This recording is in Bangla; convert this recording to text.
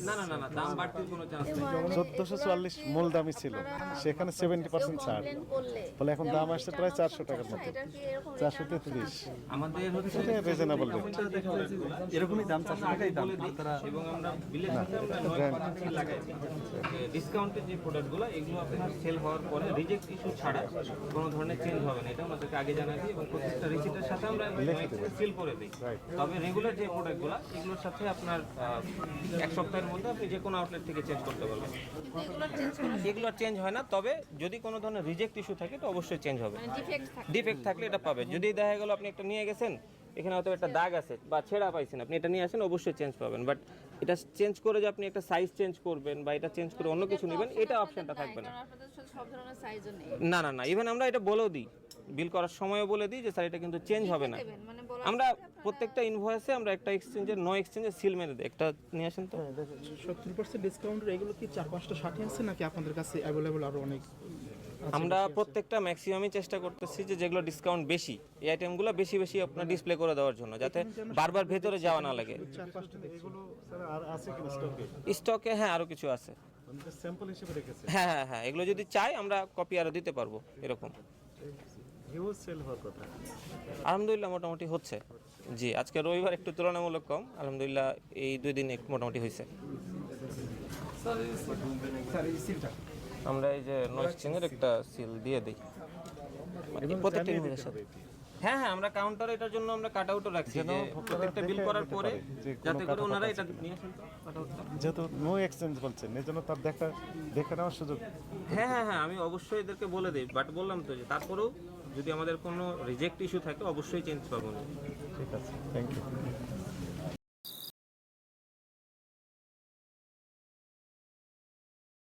না না না না, দাম বাড়তির কোনো চান্স নেই। 1444 মূল দামই ছিল, সেখানে 70% ছাড়, ফলে এখন দাম আসছে প্রায় 400 টাকার মতো, 433। আমাদের হচ্ছে রিজনেবল রেট। এরকমই দাম, 400 টাকাই দাম। এবং আমরা বিলের সাথে আমরা 9% লাগাই দিই। ডিসকাউন্টের যে প্রোডাক্টগুলো এগুলো আপনার সেল হওয়ার পরে রিজেক্ট ইস্যু ছাড়া কোনো ধরনের চেঞ্জ হবে না, এটা আমাদেরকে আগে জানাই দিই এবং প্রত্যেকটা রিসিটের সাথে আমরা সিল করে দিই। তবে রেগুলার যে প্রোডাক্টগুলো এগুলোর সাথে আপনার 1 সপ্তাহের মধ্যে আপনি যে কোনো আউটলেট থেকে চেঞ্জ করতে পারবেন। এগুলো চেঞ্জ হয় না, তবে যদি কোনো ধরনের রিজেক্ট ইস্যু থাকে তো অবশ্যই চেঞ্জ হবে। ডিফেক্ট থাকলে এটা পাবে। যদি দেখা গেল আপনি একটা নিয়ে গেছেন, এখানে হয়তো একটা দাগ আছে বা ছেঁড়া পাইছেন, আপনি এটা নিয়ে আসেন, অবশ্যই চেঞ্জ পাবেন। বাট এটা চেঞ্জ করে যে আপনি একটা সাইজ চেঞ্জ করবেন বা এটা চেঞ্জ করে অন্য কিছু নেবেন, এটা অপশনটা থাকবে না। না না না, ইভেন আমরা এটা বলেও দিই, বিল করার সময়ও বলে দিই যে স্যার এটা কিন্তু চেঞ্জ হবে না। আমরা প্রত্যেকটা ইনভয়েসে আমরা একটা এক্সচেঞ্জের নো এক্সচেঞ্জের সিল মেরে দিই। একটা নিয়ে আসেন তো। 70% ডিসকাউন্টের এগুলো কি 4-5টা 60 আছে নাকি আপনাদের কাছে অ্যাভেলেবল আরো অনেক? আমরা প্রত্যেকটা ম্যাক্সিমামই চেষ্টা করতেছি যে যেগুলো ডিসকাউন্ট বেশি, এই আইটেমগুলো বেশি বেশি আপনার ডিসপ্লে করে দেওয়ার জন্য, যাতে বারবার ভেতরে যাওয়া না লাগে। 4-5টা দেখছি। এগুলো স্যার আর আছে কিনা স্টকে? স্টকে হ্যাঁ আরও কিছু আছে। স্যাম্পল হিসেবে রেখেছে। হ্যাঁ হ্যাঁ হ্যাঁ, এগুলো যদি চাই আমরা কপি আরও দিতে পারবো এরকম। হিউজ সেল হওয়ার কথা। আলহামদুলিল্লাহ মোটামুটি হচ্ছে। জি, আজকে রবিবার একটু তুলনামূলক কম, আলহামদুলিল্লাহ এই 2 দিন মোটামুটি হয়েছে। আমরা এই যে নো এক্সচেঞ্জের একটা সিল দিয়ে দিই প্রত্যেকটা ইনভয়েসের সাথে। হ্যাঁ হ্যাঁ, আমরা কাউন্টারে এটার জন্য আমরা কাট আউটও রাখছি, যে প্রত্যেকটা বিল করার পরে যাতে করে ওনারা এটা নিয়ে আসেন তো কাট আউটটা। যেহেতু নো এক্সচেঞ্জ বলছেন, এজন্য তার দেখে নেওয়ার সুযোগ। হ্যাঁ হ্যাঁ হ্যাঁ, আমি অবশ্যই এদেরকে বলে দিই, বাট বললাম তো যে তারপরেও যদি আমাদের কোনো রিজেক্ট ইস্যু থাকে অবশ্যই চেঞ্জ পাবো। ঠিক আছে, থ্যাংক ইউ।